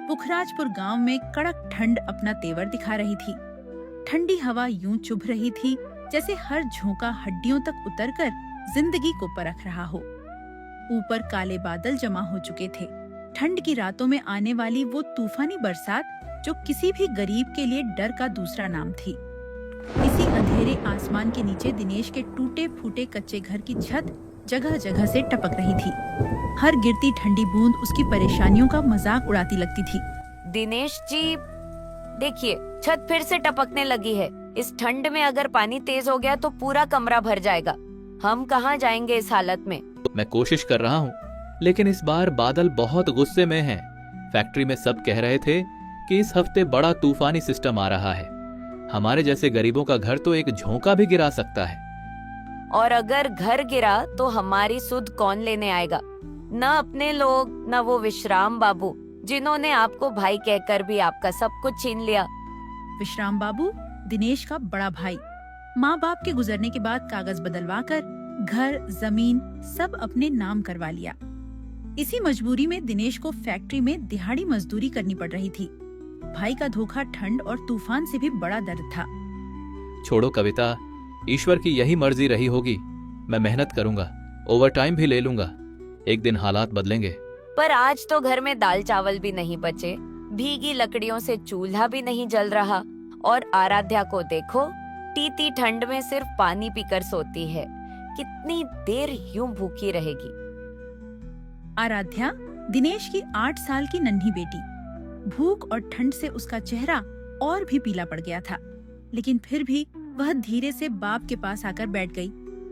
पुखराजपुर गांव में कड़क ठंड अपना तेवर दिखा रही थी। ठंडी हवा यूं चुभ रही थी जैसे हर झोंका हड्डियों तक उतरकर जिंदगी को परख रहा हो। ऊपर काले बादल जमा हो चुके थे। ठंड की रातों में आने वाली वो तूफानी बरसात जो किसी भी गरीब के लिए डर का दूसरा नाम थी। इसी अंधेरे आसमान के नीचे दिनेश के टूटे फूटे कच्चे घर की छत जगह जगह से टपक रही थी। हर गिरती ठंडी बूंद उसकी परेशानियों का मजाक उड़ाती लगती थी। दिनेश जी, देखिए छत फिर से टपकने लगी है। इस ठंड में अगर पानी तेज हो गया तो पूरा कमरा भर जाएगा। हम कहाँ जाएंगे इस हालत में? मैं कोशिश कर रहा हूँ, लेकिन इस बार बादल बहुत गुस्से में हैं। फैक्ट्री में सब कह रहे थे कि इस हफ्ते बड़ा तूफानी सिस्टम आ रहा है। हमारे जैसे गरीबों का घर तो एक झोंका भी गिरा सकता है। और अगर घर गिरा तो हमारी सुध कौन लेने आएगा? न अपने लोग, न वो विश्राम बाबू जिन्होंने आपको भाई कहकर भी आपका सब कुछ छीन लिया। विश्राम बाबू दिनेश का बड़ा भाई। माँ बाप के गुजरने के बाद कागज बदलवा कर घर जमीन सब अपने नाम करवा लिया। इसी मजबूरी में दिनेश को फैक्ट्री में दिहाड़ी मजदूरी करनी पड़ रही थी। भाई का धोखा ठंड और तूफान से भी बड़ा दर्द था। छोड़ो कविता, ईश्वर की यही मर्जी रही होगी। मैं मेहनत करूंगा, ओवर टाइम भी ले लूंगा। एक दिन हालात बदलेंगे। पर आज तो घर में दाल चावल भी नहीं बचे, भीगी लकड़ियों से चूल्हा भी नहीं जल रहा। और आराध्या को देखो, टीती ठंड में सिर्फ पानी पीकर सोती है। कितनी देर यूं भूखी रहेगी? आराध्या दिनेश की 8 साल की नन्ही बेटी। भूख और ठंड से उसका चेहरा और भी पीला पड़ गया था, लेकिन फिर भी वह धीरे से बाप के पास आकर बैठ गई,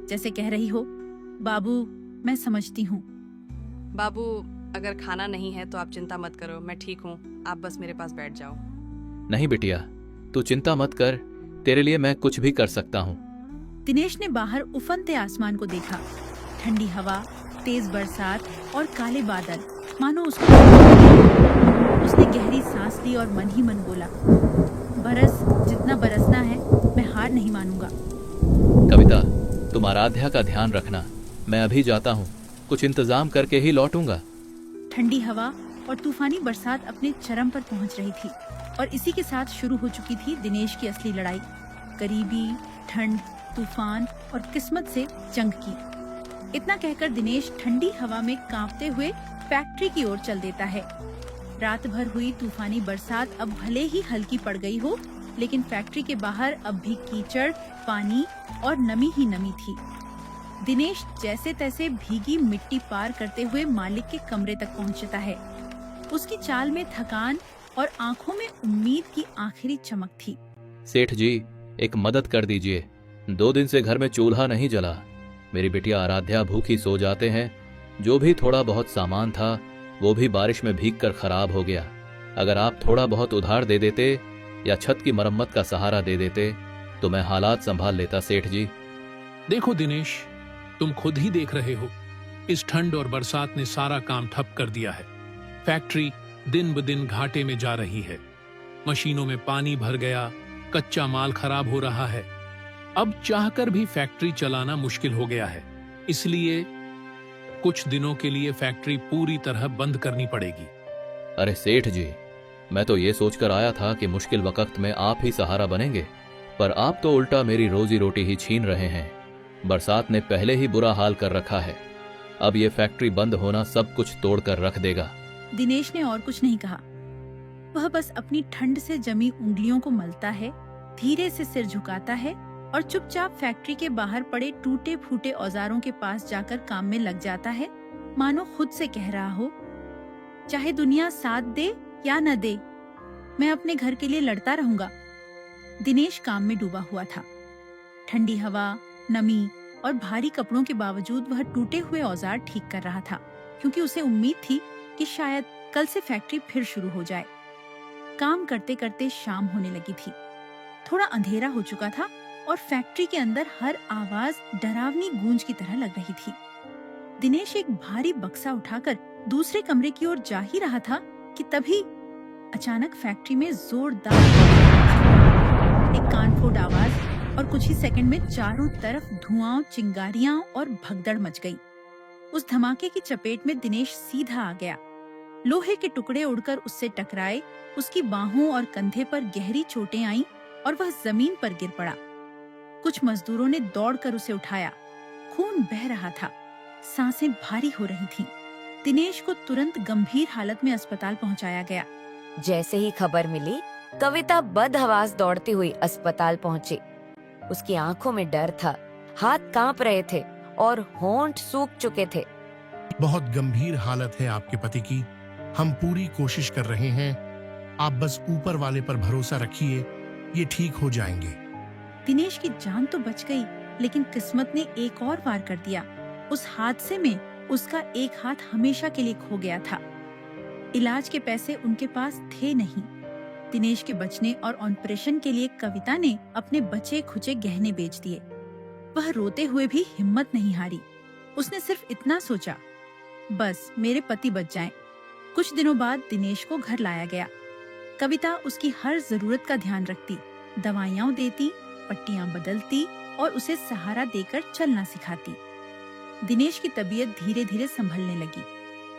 जैसे कह रही हो, बाबू मैं समझती हूँ। बाबू, अगर खाना नहीं है तो आप चिंता मत करो, मैं ठीक हूँ। आप बस मेरे पास बैठ जाओ। नहीं बिटिया, तू चिंता मत कर, तेरे लिए मैं कुछ भी कर सकता हूँ। दिनेश ने बाहर उफनते आसमान को देखा। ठंडी हवा, तेज बरसात और काले बादल मानो उसको। उसने गहरी सांस ली और मन ही मन बोला, बरस जितना बरसना है, मैं हार नहीं मानूंगा। कविता, तुम आराध्या का ध्यान रखना। मैं अभी जाता हूँ, कुछ इंतजाम करके ही लौटूंगा। ठंडी हवा और तूफानी बरसात अपने चरम पर पहुंच रही थी और इसी के साथ शुरू हो चुकी थी दिनेश की असली लड़ाई। गरीबी, ठंड, तूफान और किस्मत से जंग की। इतना कहकर दिनेश ठंडी हवा में कांपते हुए फैक्ट्री की ओर चल देता है। रात भर हुई तूफानी बरसात अब भले ही हल्की पड़ गई हो, लेकिन फैक्ट्री के बाहर अब भी कीचड़, पानी और नमी ही नमी थी। दिनेश जैसे तैसे भीगी मिट्टी पार करते हुए मालिक के कमरे तक पहुंचता है। उसकी चाल में थकान और आंखों में उम्मीद की आखिरी चमक थी। सेठ जी, एक मदद कर दीजिए। 2 दिन से घर में चूल्हा नहीं जला। मेरी बिटिया आराध्या भूखी सो जाते हैं। जो भी थोड़ा बहुत सामान था वो भी बारिश में भीग कर खराब हो गया। अगर आप थोड़ा बहुत उधार दे देते या छत की मरम्मत का सहारा दे देते तो मैं हालात संभाल लेता सेठ जी। देखो दिनेश, तुम खुद ही देख रहे हो, इस ठंड और बरसात ने सारा काम ठप कर दिया है। फैक्ट्री दिन ब दिन घाटे में जा रही है। मशीनों में पानी भर गया, कच्चा माल खराब हो रहा है। अब चाहकर भी फैक्ट्री चलाना मुश्किल हो गया है। इसलिए कुछ दिनों के लिए फैक्ट्री पूरी तरह बंद करनी पड़ेगी। अरे सेठ जी, मैं तो ये सोचकर आया था कि मुश्किल वक्त में आप ही सहारा बनेंगे, पर आप तो उल्टा मेरी रोजी रोटी ही छीन रहे हैं। बरसात ने पहले ही बुरा हाल कर रखा है, अब ये फैक्ट्री बंद होना सब कुछ तोड़कर रख देगा। दिनेश ने और कुछ नहीं कहा। वह बस अपनी ठंड से जमी उंगलियों को मलता है, धीरे से सिर झुकाता है और चुपचाप फैक्ट्री के बाहर पड़े टूटे फूटे औजारों के पास जाकर काम में लग जाता है, मानो खुद से कह रहा हो, चाहे दुनिया साथ दे या न दे, मैं अपने घर के लिए लड़ता रहूंगा। दिनेश काम में डूबा हुआ था। ठंडी हवा, नमी और भारी कपड़ों के बावजूद वह टूटे हुए औजार ठीक कर रहा था, क्योंकि उसे उम्मीद थी कि शायद कल से फैक्ट्री फिर शुरू हो जाए। काम करते करते शाम होने लगी थी। थोड़ा अंधेरा हो चुका था और फैक्ट्री के अंदर हर आवाज डरावनी गूंज की तरह लग रही थी। दिनेश एक भारी बक्सा उठाकर दूसरे कमरे की ओर जा ही रहा था कि तभी अचानक फैक्ट्री में जोरदार एक कानफोड़ आवाज और कुछ ही सेकंड में चारों तरफ धुआं, चिंगारियां और भगदड़ मच गई। उस धमाके की चपेट में दिनेश सीधा आ गया। लोहे के टुकड़े उड़कर उससे टकराए, उसकी बाहों और कंधे पर गहरी चोटें आईं और वह जमीन पर गिर पड़ा। कुछ मजदूरों ने दौड़कर उसे उठाया। खून बह रहा था, सांसें भारी हो रही थीं। दिनेश को तुरंत गंभीर हालत में अस्पताल पहुंचाया गया। जैसे ही खबर मिली, कविता बदहवास दौड़ती हुई अस्पताल पहुंची। उसकी आंखों में डर था, हाथ कांप रहे थे और होंठ सूख चुके थे। बहुत गंभीर हालत है आपके पति की। हम पूरी कोशिश कर रहे हैं, आप बस ऊपर वाले पर भरोसा रखिए, ये ठीक हो जाएंगे। दिनेश की जान तो बच गई, लेकिन किस्मत ने एक और वार कर दिया। उस हादसे में उसका एक हाथ हमेशा के लिए खो गया था। इलाज के पैसे उनके पास थे नहीं। दिनेश के बचने और ऑपरेशन के लिए कविता ने अपने बचे खुचे गहने बेच दिए। वह रोते हुए भी हिम्मत नहीं हारी। उसने सिर्फ इतना सोचा, बस मेरे पति बच जाएं। कुछ दिनों बाद दिनेश को घर लाया गया। कविता उसकी हर जरूरत का ध्यान रखती, दवाइयाँ देती, पट्टियां बदलती और उसे सहारा देकर चलना सिखाती। दिनेश की तबीयत धीरे धीरे संभलने लगी,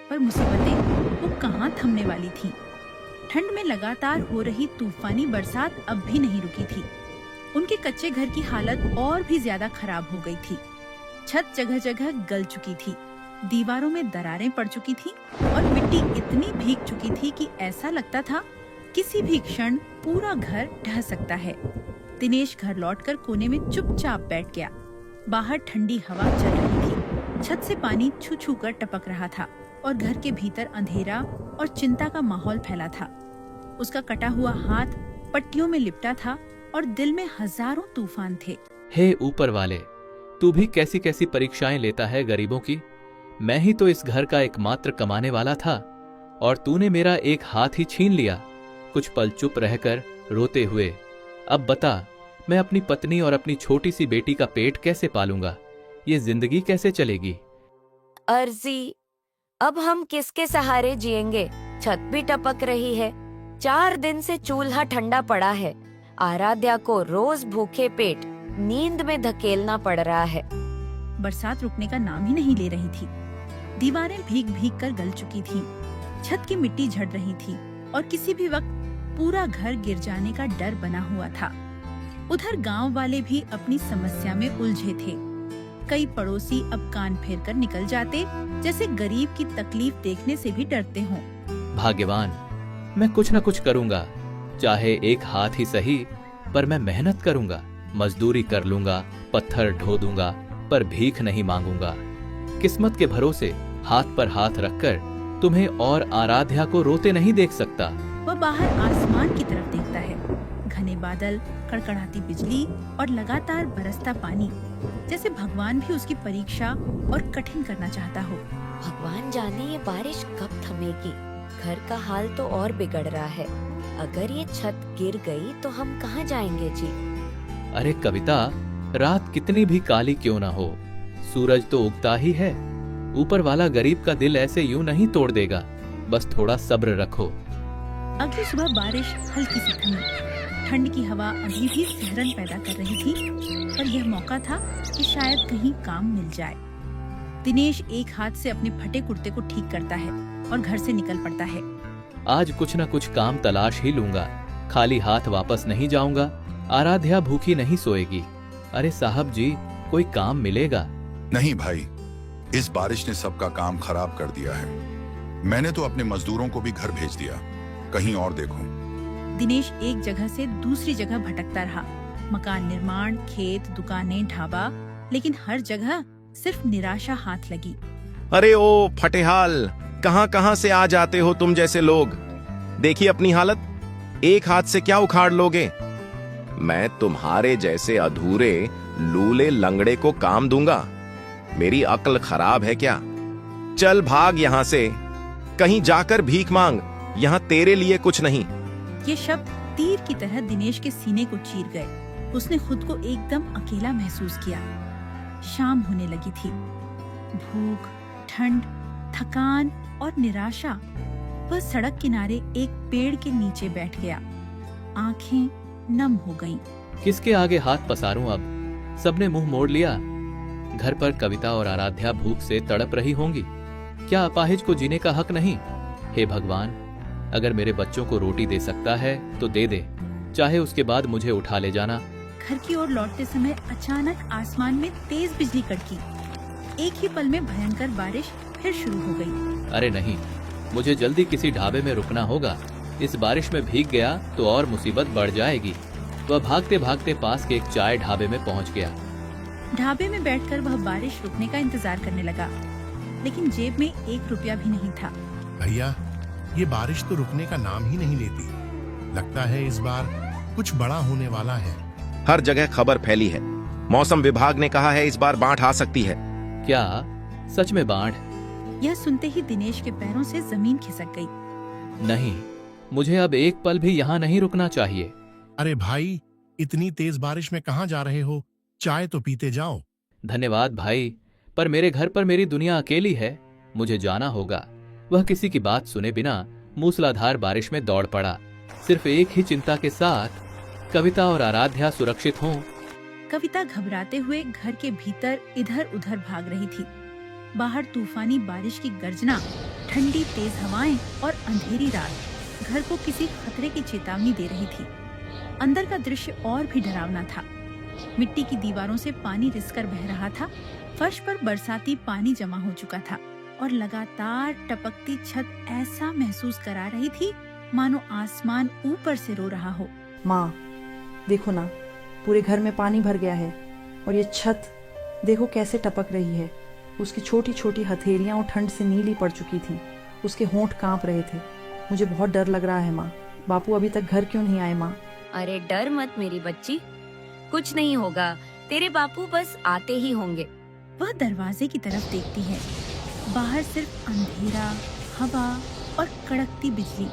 पर मुसीबतें वो कहाँ थमने वाली थीं। ठंड में लगातार हो रही तूफानी बरसात अब भी नहीं रुकी थी। उनके कच्चे घर की हालत और भी ज्यादा खराब हो गई थी। छत जगह जगह गल चुकी थी, दीवारों में दरारें पड़ चुकी थीं और मिट्टी इतनी भीग चुकी थी कि ऐसा लगता था किसी भी क्षण पूरा घर ढह सकता है। दिनेश घर लौटकर कोने में चुपचाप बैठ गया। बाहर ठंडी हवा चल रही थी, छत से पानी छू छू कर टपक रहा था और घर के भीतर अंधेरा और चिंता का माहौल फैला था। उसका कटा हुआ हाथ पट्टियों में लिपटा था और दिल में हजारों तूफान थे। हे ऊपर वाले, तू भी कैसी कैसी परीक्षाएं लेता है गरीबों की। मैं ही तो इस घर का एकमात्र कमाने वाला था और तूने मेरा एक हाथ ही छीन लिया। कुछ पल चुप रहकर रोते हुए, अब बता, मैं अपनी पत्नी और अपनी छोटी सी बेटी का पेट कैसे पालूंगा? ये जिंदगी कैसे चलेगी? अर्जी, अब हम किसके सहारे जिएंगे? छत भी टपक रही है, 4 दिन से चूल्हा ठंडा पड़ा है। आराध्या को रोज भूखे पेट नींद में धकेलना पड़ रहा है। बरसात रुकने का नाम ही नहीं ले रही थी। दीवारें भीग भीग कर गल चुकी थीं, छत की मिट्टी झड़ रही थी और किसी भी वक्त पूरा घर गिर जाने का डर बना हुआ था। उधर गांव वाले भी अपनी समस्या में उलझे थे। कई पड़ोसी अब कान फेर कर निकल जाते, जैसे गरीब की तकलीफ देखने से भी डरते हों। भाग्यवान, मैं कुछ न कुछ करूंगा, चाहे एक हाथ ही सही, पर मैं मेहनत करूंगा, मजदूरी कर लूंगा, पत्थर ढो दूंगा, पर भीख नहीं मांगूंगा। किस्मत के भरोसे हाथ पर हाथ रखकर तुम्हें और आराध्या को रोते नहीं देख सकता। वह बाहर आसमान की तरफ देखता है। घने बादल, कड़कड़ाती बिजली और लगातार बरसता पानी, जैसे भगवान भी उसकी परीक्षा और कठिन करना चाहता हो। भगवान जाने ये बारिश कब थमेगी। घर का हाल तो और बिगड़ रहा है। अगर ये छत गिर गई तो हम कहाँ जाएंगे जी? अरे कविता, रात कितनी भी काली क्यों ना हो, सूरज तो उगता ही है। ऊपर वाला गरीब का दिल ऐसे यूं नहीं तोड़ देगा। बस थोड़ा सब्र रखो। अगली सुबह बारिश हल्की सी थमी। ठंड की हवा अभी भी सिहरन पैदा कर रही थी, पर यह मौका था कि शायद कहीं काम मिल जाए। दिनेश एक हाथ से अपने फटे कुर्ते को ठीक करता है और घर से निकल पड़ता है। आज कुछ न कुछ काम तलाश ही लूंगा, खाली हाथ वापस नहीं जाऊंगा। आराध्या भूखी नहीं सोएगी। अरे साहब जी, कोई काम मिलेगा? नहीं भाई, इस बारिश ने सबका काम खराब कर दिया है। मैंने तो अपने मजदूरों को भी घर भेज दिया, कहीं और देखो। दिनेश एक जगह से दूसरी जगह भटकता रहा। मकान निर्माण, खेत, दुकानें, ढाबा, लेकिन हर जगह सिर्फ निराशा हाथ लगी। अरे ओ फटेहाल, कहां कहां से आ जाते हो तुम जैसे लोग? देखिए अपनी हालत, एक हाथ से क्या उखाड़ लोगे? मैं तुम्हारे जैसे अधूरे लूले लंगड़े को काम दूंगा? मेरी अक्ल खराब है क्या? चल भाग यहां से, कहीं जाकर भीख मांग, यहां तेरे लिए कुछ नहीं। ये शब्द तीर की तरह दिनेश के सीने को चीर गए। उसने खुद को एकदम अकेला महसूस किया। शाम होने लगी थी। भूख, ठंड, थकान और निराशा। वह सड़क किनारे एक पेड़ के नीचे बैठ गया। आंखें नम हो गईं। किसके आगे हाथ पसारूं अब? सबने मुंह मोड़ लिया। घर पर कविता और आराध्या भूख से तड़प रही होंगी। क्या अपाहिज को जीने का हक नहीं? हे भगवान, अगर मेरे बच्चों को रोटी दे सकता है तो दे दे, चाहे उसके बाद मुझे उठा ले जाना। घर की ओर लौटते समय अचानक आसमान में तेज बिजली कड़की। एक ही पल में भयंकर बारिश फिर शुरू हो गई। अरे नहीं, मुझे जल्दी किसी ढाबे में रुकना होगा। इस बारिश में भीग गया तो और मुसीबत बढ़ जाएगी। वह भागते भागते पास के एक चाय ढाबे में पहुंच गया। ढाबे में बैठकर वह बारिश रुकने का इंतजार करने लगा, लेकिन जेब में 1 रुपया भी नहीं था। भैया, ये बारिश तो रुकने का नाम ही नहीं लेती। लगता है इस बार कुछ बड़ा होने वाला है। हर जगह खबर फैली है। मौसम विभाग ने कहा है इस बार बाढ़ आ सकती है। क्या सच में बाढ़? यह सुनते ही दिनेश के पैरों से जमीन खिसक गई। नहीं, मुझे अब एक पल भी यहाँ नहीं रुकना चाहिए। अरे भाई, इतनी तेज बारिश में कहाँ जा रहे हो? चाय तो पीते जाओ। धन्यवाद भाई, पर मेरे घर पर मेरी दुनिया अकेली है। मुझे जाना होगा। वह किसी की बात सुने बिना मूसलाधार बारिश में दौड़ पड़ा, सिर्फ एक ही चिंता के साथ, कविता और आराध्या सुरक्षित हों। कविता घबराते हुए घर के भीतर इधर उधर भाग रही थी। बाहर तूफानी बारिश की गर्जना, ठंडी तेज हवाएं और अंधेरी रात घर को किसी खतरे की चेतावनी दे रही थी। अंदर का दृश्य और भी डरावना था। मिट्टी की दीवारों से पानी रिसकर बह रहा था। फर्श पर बरसाती पानी जमा हो चुका था और लगातार टपकती छत ऐसा महसूस करा रही थी मानो आसमान ऊपर से रो रहा हो। माँ, देखो ना, पूरे घर में पानी भर गया है और ये छत देखो कैसे टपक रही है। उसकी छोटी छोटी हथेलियां और ठंड से नीली पड़ चुकी थीं। उसके होंठ कांप रहे थे। मुझे बहुत डर लग रहा है माँ। बापू अभी तक घर क्यों नहीं आए माँ? अरे डर मत मेरी बच्ची, कुछ नहीं होगा। तेरे बापू बस आते ही होंगे। वह दरवाजे की तरफ देखती है। बाहर सिर्फ अंधेरा, हवा और कड़कती बिजली,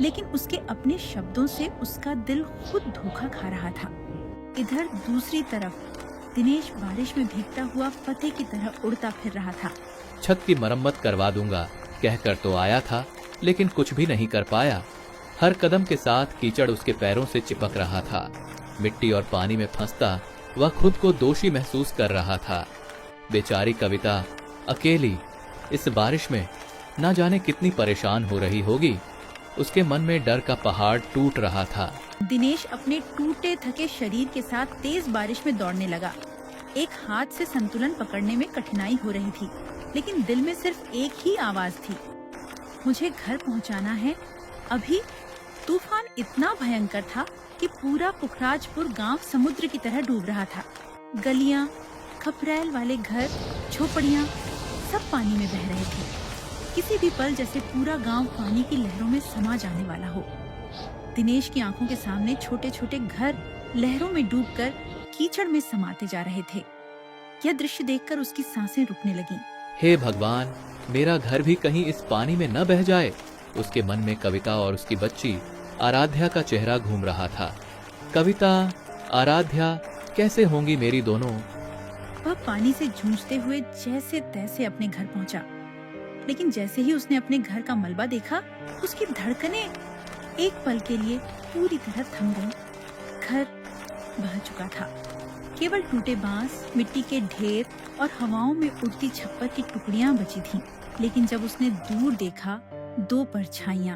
लेकिन उसके अपने शब्दों से उसका दिल खुद धोखा खा रहा था। इधर दूसरी तरफ दिनेश बारिश में भीगता हुआ फतेह की तरह उड़ता फिर रहा था। छत की मरम्मत करवा दूंगा कहकर तो आया था, लेकिन कुछ भी नहीं कर पाया। हर कदम के साथ कीचड़ उसके पैरों से चिपक रहा था। मिट्टी और पानी में फंसता वह खुद को दोषी महसूस कर रहा था। बेचारी कविता अकेली इस बारिश में न जाने कितनी परेशान हो रही होगी। उसके मन में डर का पहाड़ टूट रहा था। दिनेश अपने टूटे थके शरीर के साथ तेज बारिश में दौड़ने लगा। एक हाथ से संतुलन पकड़ने में कठिनाई हो रही थी, लेकिन दिल में सिर्फ एक ही आवाज थी, मुझे घर पहुंचाना है अभी। तूफान इतना भयंकर था कि पूरा पुखराजपुर गांव समुद्र की तरह डूब रहा था। गलियां, खपरैल वाले घर, झोपड़ियां सब पानी में बह रहे थे। किसी भी पल जैसे पूरा गांव पानी की लहरों में समा जाने वाला हो। दिनेश की आंखों के सामने छोटे छोटे घर लहरों में डूबकर कीचड़ में समाते जा रहे थे। यह दृश्य देखकर उसकी सांसें रुकने लगीं। हे भगवान, मेरा घर भी कहीं इस पानी में न बह जाए। उसके मन में कविता और उसकी बच्ची आराध्या का चेहरा घूम रहा था। कविता, आराध्या कैसे होंगी मेरी दोनों? वह पानी से जूझते हुए जैसे तैसे अपने घर पहुंचा, लेकिन जैसे ही उसने अपने घर का मलबा देखा, उसकी धड़कनें एक पल के लिए पूरी तरह थम गईं। घर बह चुका था। केवल टूटे बांस, मिट्टी के ढेर और हवाओं में उड़ती छप्पर की टुकड़ियां बची थीं। लेकिन जब उसने दूर देखा, 2 परछाइयां,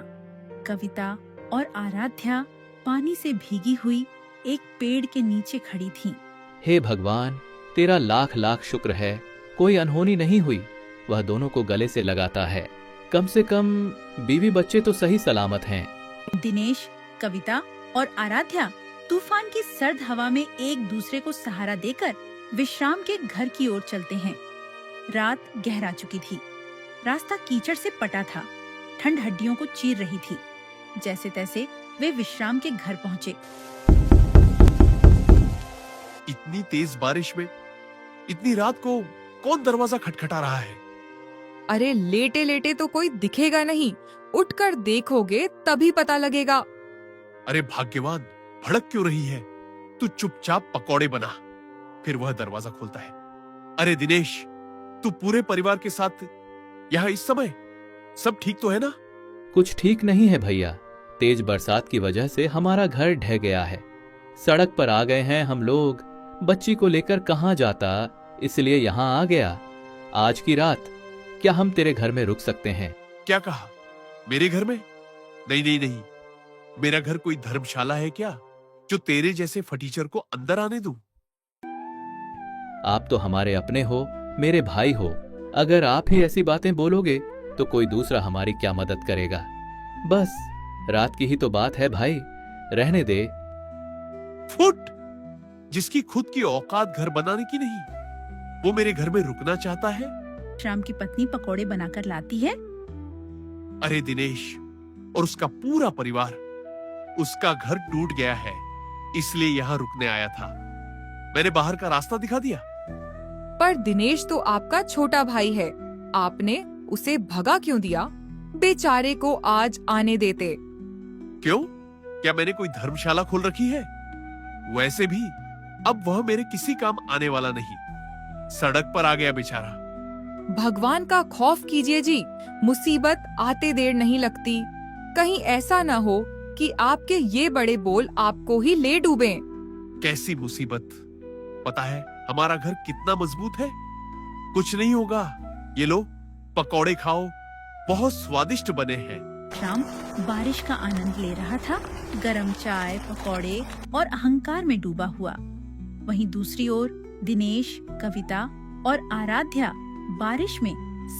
कविता और आराध्या पानी से भीगी हुई एक पेड़ के नीचे खड़ी थीं। हे भगवान, तेरा लाख लाख शुक्र है, कोई अनहोनी नहीं हुई। वह दोनों को गले से लगाता है। कम से कम बीवी बच्चे तो सही सलामत हैं। दिनेश, कविता और आराध्या तूफान की सर्द हवा में एक दूसरे को सहारा देकर विश्राम के घर की ओर चलते हैं। रात गहरा चुकी थी। रास्ता कीचड़ से पटा था। ठंड हड्डियों को चीर रही थी। जैसे तैसे वे विश्राम के घर पहुंचे। इतनी तेज बारिश में इतनी रात को कौन दरवाजा खटखटा रहा है? अरे लेटे लेटे तो कोई दिखेगा नहीं, उठकर देखोगे तभी पता लगेगा। अरे भाग्यवान, भड़क क्यों रही है? तू चुपचाप पकौड़े बना, फिर वह दरवाजा खोलता है। अरे दिनेश, तू पूरे परिवार के साथ यहाँ इस समय? सब ठीक तो है ना? कुछ ठीक नहीं है भैया। तेज बरसात की वजह से हमारा घर ढह गया है। सड़क पर आ गए हैं हम लोग। बच्ची को लेकर कहाँ जाता, इसलिए यहाँ आ गया। आज की रात क्या हम तेरे घर में रुक सकते हैं? क्या कहा? मेरे घर में? नहीं नहीं नहीं, मेरा घर कोई धर्मशाला है क्या जो तेरे जैसे फटीचर को अंदर आने दूं? आप तो हमारे अपने हो, मेरे भाई हो। अगर आप ही ऐसी बातें बोलोगे तो कोई दूसरा हमारी क्या मदद करेगा। बस रात की ही तो बात है भाई, रहने दे। फुट! जिसकी खुद की औकात घर बनाने की नहीं, वो मेरे घर में रुकना चाहता है। श्याम की पत्नी पकौड़े बनाकर लाती है। अरे दिनेश और उसका पूरा परिवार, उसका घर टूट गया है, इसलिए यहां रुकने आया था। मैंने बाहर का रास्ता दिखा दिया। पर दिनेश तो आपका छोटा भाई है, आपने उसे भगा क्यों दिया? बेचारे को आज आने देते। क्यों? क्या मैंने कोई धर्मशाला खोल रखी है? वैसे भी अब वह मेरे किसी काम आने वाला नहीं, सड़क पर आ गया बेचारा। भगवान का खौफ कीजिए जी, मुसीबत आते देर नहीं लगती। कहीं ऐसा न हो कि आपके ये बड़े बोल आपको ही ले डूबें। कैसी मुसीबत? पता है हमारा घर कितना मजबूत है। कुछ नहीं होगा, ये लो पकौड़े खाओ, बहुत स्वादिष्ट बने हैं। श्याम बारिश का आनंद ले रहा था, गरम चाय, पकौड़े और अहंकार में डूबा हुआ। वहीं दूसरी ओर दिनेश, कविता और आराध्या बारिश में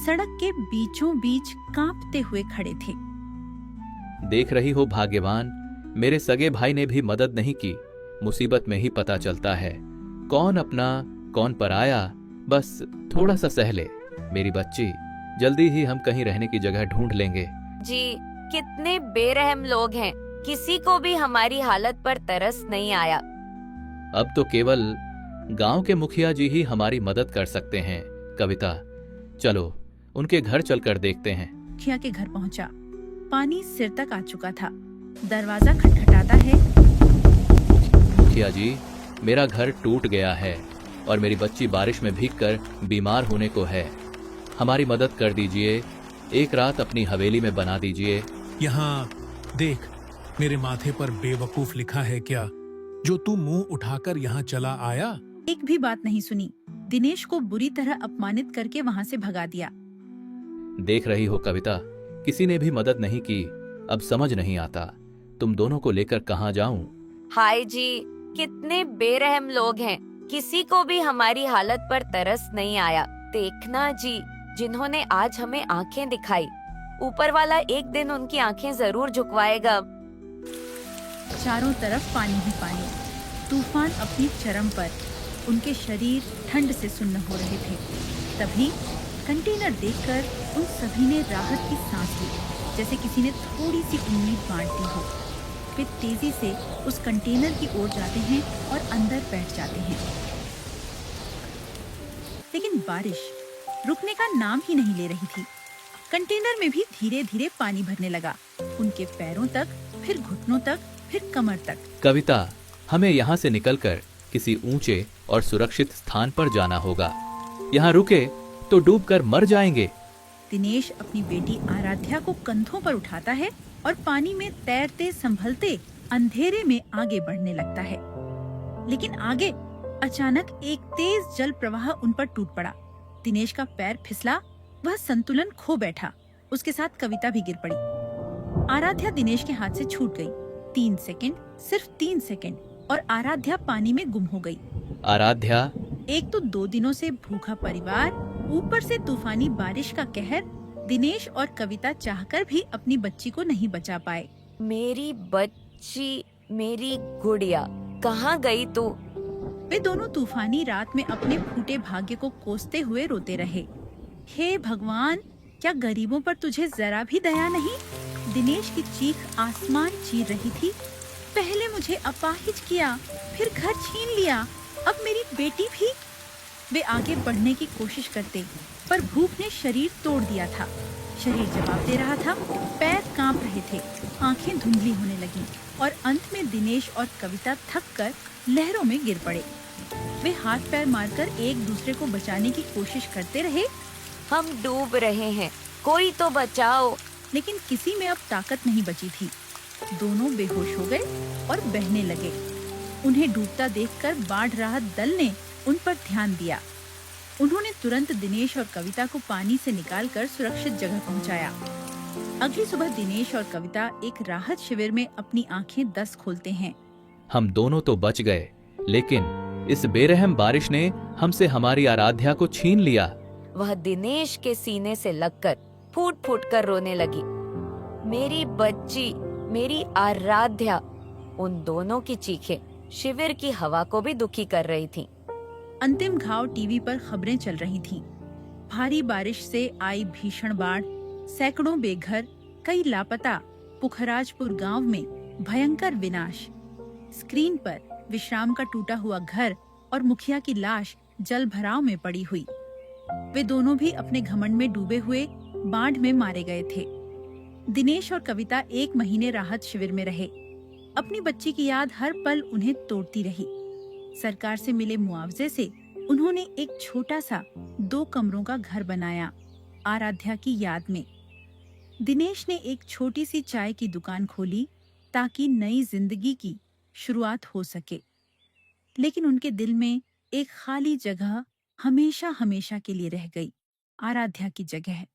सड़क के बीचों बीच कांपते हुए खड़े थे। देख रही हो भाग्यवान, मेरे सगे भाई ने भी मदद नहीं की। मुसीबत में ही पता चलता है कौन अपना कौन पराया। बस थोड़ा सा सह ले मेरी बच्ची, जल्दी ही हम कहीं रहने की जगह ढूंढ लेंगे। जी, कितने बेरहम लोग हैं, किसी को भी हमारी हालत पर तरस नहीं आया। अब तो केवल गांव के मुखिया जी ही हमारी मदद कर सकते हैं। कविता, चलो उनके घर चलकर देखते हैं। मुखिया के घर पहुंचा। पानी सिर तक आ चुका था। दरवाजा खटखटाता है। मुखिया जी, मेरा घर टूट गया है और मेरी बच्ची बारिश में भीगकर बीमार होने को है। हमारी मदद कर दीजिए, एक रात अपनी हवेली में बना दीजिए। यहाँ देख, मेरे माथे पर बेवकूफ लिखा है क्या, जो तू मुंह उठाकर यहाँ चला आया? एक भी बात नहीं सुनी। दिनेश को बुरी तरह अपमानित करके वहाँ से भगा दिया। देख रही हो कविता, किसी ने भी मदद नहीं की। अब समझ नहीं आता तुम दोनों को लेकर कहाँ जाऊं। हाय जी, कितने बेरहम लोग हैं, किसी को भी हमारी हालत पर तरस नहीं आया। देखना जी, जिन्होंने आज हमें आंखें दिखाई, ऊपर वाला एक दिन उनकी आंखें जरूर झुकवाएगा। चारों तरफ पानी ही पानी, तूफान अपनी चरम पर। उनके शरीर ठंड से सुन्न हो रहे थे। तभी कंटेनर देखकर उन सभी ने राहत की सांस ली, जैसे किसी ने थोड़ी सी उम्मीद बांट दी हो। वे तेजी से उस कंटेनर की ओर जाते हैं और अंदर बैठ जाते हैं। लेकिन बारिश रुकने का नाम ही नहीं ले रही थी। कंटेनर में भी धीरे धीरे पानी भरने लगा, उनके पैरों तक, फिर घुटनों तक, फिर कमर तक। कविता, हमें यहाँ से निकलकर किसी ऊंचे और सुरक्षित स्थान पर जाना होगा। यहाँ रुके तो डूबकर मर जाएंगे। दिनेश अपनी बेटी आराध्या को कंधों पर उठाता है और पानी में तैरते संभलते अंधेरे में आगे बढ़ने लगता है। लेकिन आगे अचानक एक तेज जल प्रवाह उन पर टूट पड़ा। दिनेश का पैर फिसला, वह संतुलन खो बैठा। उसके साथ कविता भी गिर पड़ी। आराध्या दिनेश के हाथ से छूट गई। 3 सेकंड, सिर्फ 3 सेकंड, और आराध्या पानी में गुम हो गई। आराध्या, एक तो 2 दिनों से भूखा परिवार, ऊपर से तूफानी बारिश का कहर। दिनेश और कविता चाहकर भी अपनी बच्ची को नहीं बचा पाए। मेरी बच्ची, मेरी गुड़िया, कहाँ गई तू? वे दोनों तूफानी रात में अपने फूटे भाग्य को कोसते हुए रोते रहे। हे भगवान, क्या गरीबों पर तुझे जरा भी दया नहीं? दिनेश की चीख आसमान चीर रही थी। पहले मुझे अपाहिज किया, फिर घर छीन लिया, अब मेरी बेटी भी। वे आगे बढ़ने की कोशिश करते, पर भूख ने शरीर तोड़ दिया था। शरीर जवाब दे रहा था, पैर कांप रहे थे, आंखें धुंधली होने लगीं, और अंत में दिनेश और कविता थककर लहरों में गिर पड़े। वे हाथ पैर मारकर एक दूसरे को बचाने की कोशिश करते रहे। हम डूब रहे हैं, कोई तो बचाओ। लेकिन किसी में अब ताकत नहीं बची थी। दोनों बेहोश हो गए और बहने लगे। उन्हें डूबता देखकर बाढ़ राहत दल ने उन पर ध्यान दिया। उन्होंने तुरंत दिनेश और कविता को पानी से निकालकर सुरक्षित जगह पहुंचाया। अगली सुबह दिनेश और कविता एक राहत शिविर में अपनी आंखें 10 खोलते हैं। हम दोनों तो बच गए, लेकिन इस बेरहम बारिश ने हमसे हमारी आराध्या को छीन लिया। वह दिनेश के सीने से लगकर फूट फूट कर रोने लगी। मेरी बच्ची, मेरी आराध्या। उन दोनों की चीखें शिविर की हवा को भी दुखी कर रही थीं। अंतिम घाव टीवी पर खबरें चल रही थीं। भारी बारिश से आई भीषण बाढ़, सैकड़ों बेघर, कई लापता, पुखराजपुर गांव में भयंकर विनाश। स्क्रीन पर विश्राम का टूटा हुआ घर और मुखिया की लाश जल भराव में पड़ी हुई। वे दोनों भी अपने घमंड में डूबे हुए बाढ़ में मारे गए थे। दिनेश और कविता 1 महीने राहत शिविर में रहे। अपनी बच्ची की याद हर पल उन्हें तोड़ती रही। सरकार से मिले मुआवजे से उन्होंने एक छोटा सा 2 कमरों का घर बनाया, आराध्या की याद में। दिनेश ने एक छोटी सी चाय की दुकान खोली ताकि नई जिंदगी की शुरुआत हो सके। लेकिन उनके दिल में एक खाली जगह हमेशा हमेशा के लिए रह गई, आराध्या की जगह।